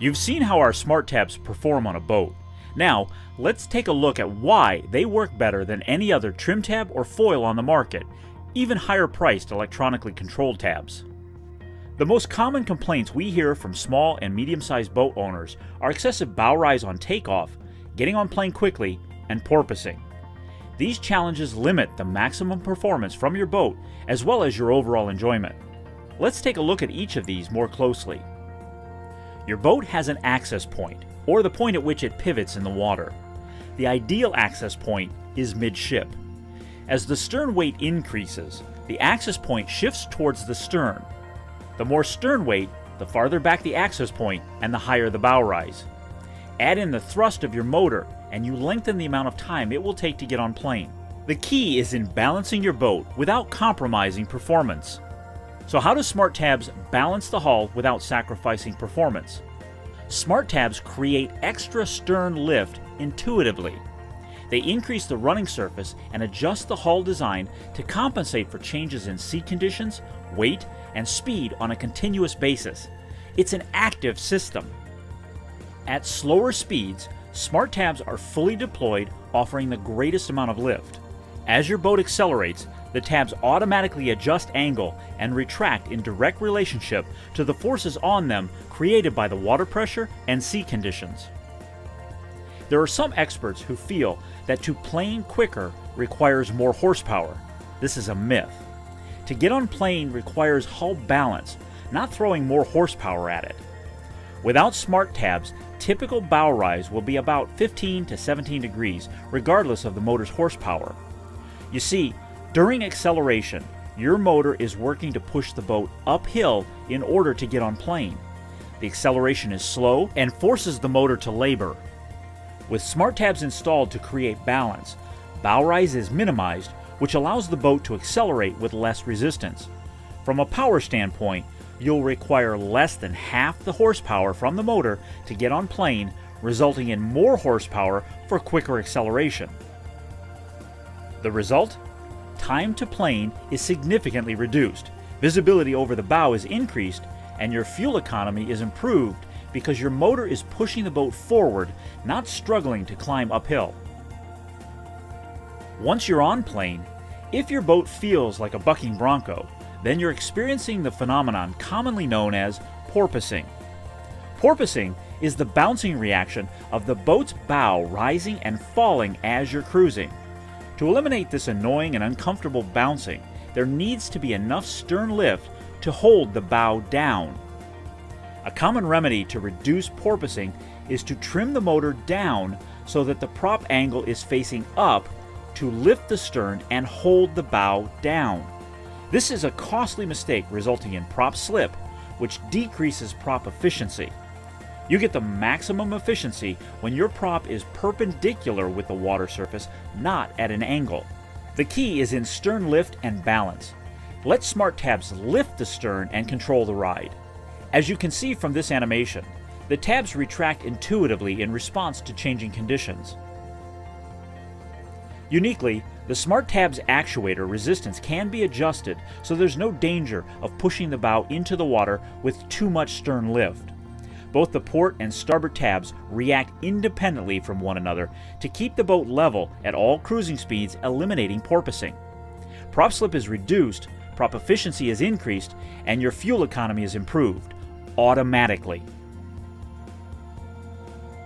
You've seen how our smart tabs perform on a boat. Now, let's take a look at why they work better than any other trim tab or foil on the market, even higher priced electronically controlled tabs. The most common complaints we hear from small and medium-sized boat owners are excessive bow rise on takeoff, getting on plane quickly, and porpoising. These challenges limit the maximum performance from your boat as well as your overall enjoyment. Let's take a look at each of these more closely. Your boat has an access point, or the point at which it pivots in the water. The ideal access point is midship. As the stern weight increases, the access point shifts towards the stern. The more stern weight, the farther back the access point and the higher the bow rise. Add in the thrust of your motor and you lengthen the amount of time it will take to get on plane. The key is in balancing your boat without compromising performance. So how do smart tabs balance the hull without sacrificing performance? Smart tabs create extra stern lift intuitively. They increase the running surface and adjust the hull design to compensate for changes in sea conditions, weight, and speed on a continuous basis. It's an active system. At slower speeds, smart tabs are fully deployed, offering the greatest amount of lift. As your boat accelerates, the tabs automatically adjust angle and retract in direct relationship to the forces on them created by the water pressure and sea conditions. There are some experts who feel that to plane quicker requires more horsepower. This is a myth. To get on plane requires hull balance, not throwing more horsepower at it. Without smart tabs, typical bow rise will be about 15 to 17 degrees, regardless of the motor's horsepower. You see, during acceleration, your motor is working to push the boat uphill in order to get on plane. The acceleration is slow and forces the motor to labor. With smart tabs installed to create balance, bow rise is minimized, which allows the boat to accelerate with less resistance. From a power standpoint, you'll require less than half the horsepower from the motor to get on plane, resulting in more horsepower for quicker acceleration. The result? Time to plane is significantly reduced, visibility over the bow is increased, and your fuel economy is improved because your motor is pushing the boat forward, not struggling to climb uphill. Once you're on plane, if your boat feels like a bucking bronco, then you're experiencing the phenomenon commonly known as porpoising. Porpoising is the bouncing reaction of the boat's bow rising and falling as you're cruising. To eliminate this annoying and uncomfortable bouncing, there needs to be enough stern lift to hold the bow down. A common remedy to reduce porpoising is to trim the motor down so that the prop angle is facing up to lift the stern and hold the bow down. This is a costly mistake resulting in prop slip, which decreases prop efficiency. You get the maximum efficiency when your prop is perpendicular with the water surface, not at an angle. The key is in stern lift and balance. Let smart tabs lift the stern and control the ride. As you can see from this animation, the tabs retract intuitively in response to changing conditions. Uniquely, the smart tab's actuator resistance can be adjusted so there's no danger of pushing the bow into the water with too much stern lift. Both the port and starboard tabs react independently from one another to keep the boat level at all cruising speeds, eliminating porpoising. Prop slip is reduced, prop efficiency is increased, and your fuel economy is improved automatically.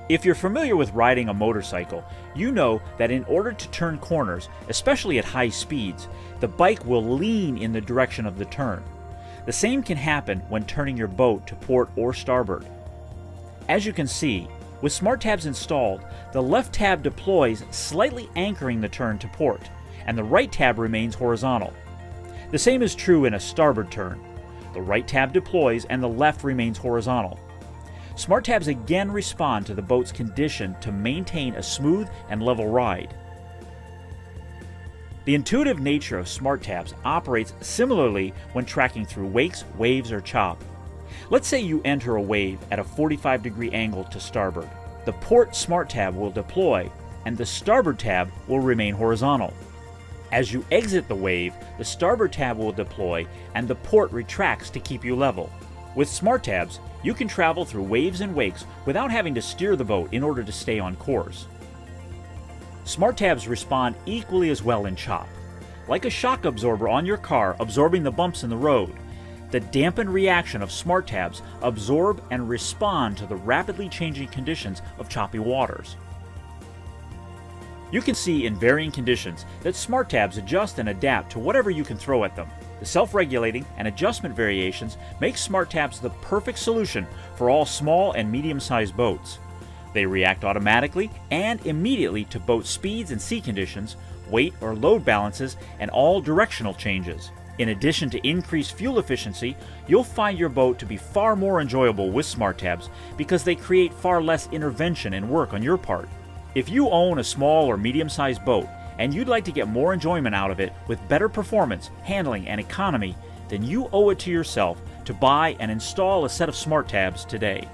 If you're familiar with riding a motorcycle, you know that in order to turn corners, especially at high speeds, the bike will lean in the direction of the turn. The same can happen when turning your boat to port or starboard. As you can see, with smart tabs installed, the left tab deploys, slightly anchoring the turn to port, and the right tab remains horizontal. The same is true in a starboard turn. The right tab deploys and the left remains horizontal. Smart tabs again respond to the boat's condition to maintain a smooth and level ride. The intuitive nature of smart tabs operates similarly when tracking through wakes, waves, or chop. Let's say you enter a wave at a 45-degree angle to starboard. The port smart tab will deploy, and the starboard tab will remain horizontal. As you exit the wave, the starboard tab will deploy, and the port retracts to keep you level. With Smart Tabs, you can travel through waves and wakes without having to steer the boat in order to stay on course. Smart Tabs respond equally as well in chop. Like a shock absorber on your car absorbing the bumps in the road, the dampened reaction of Smart Tabs absorb and respond to the rapidly changing conditions of choppy waters. You can see in varying conditions that Smart Tabs adjust and adapt to whatever you can throw at them. The self-regulating and adjustment variations make Smart Tabs the perfect solution for all small and medium-sized boats. They react automatically and immediately to boat speeds and sea conditions, weight or load balances, and all directional changes. In addition to increased fuel efficiency, you'll find your boat to be far more enjoyable with Smart Tabs because they create far less intervention and work on your part. If you own a small or medium-sized boat and you'd like to get more enjoyment out of it with better performance, handling, and economy, then you owe it to yourself to buy and install a set of Smart Tabs today.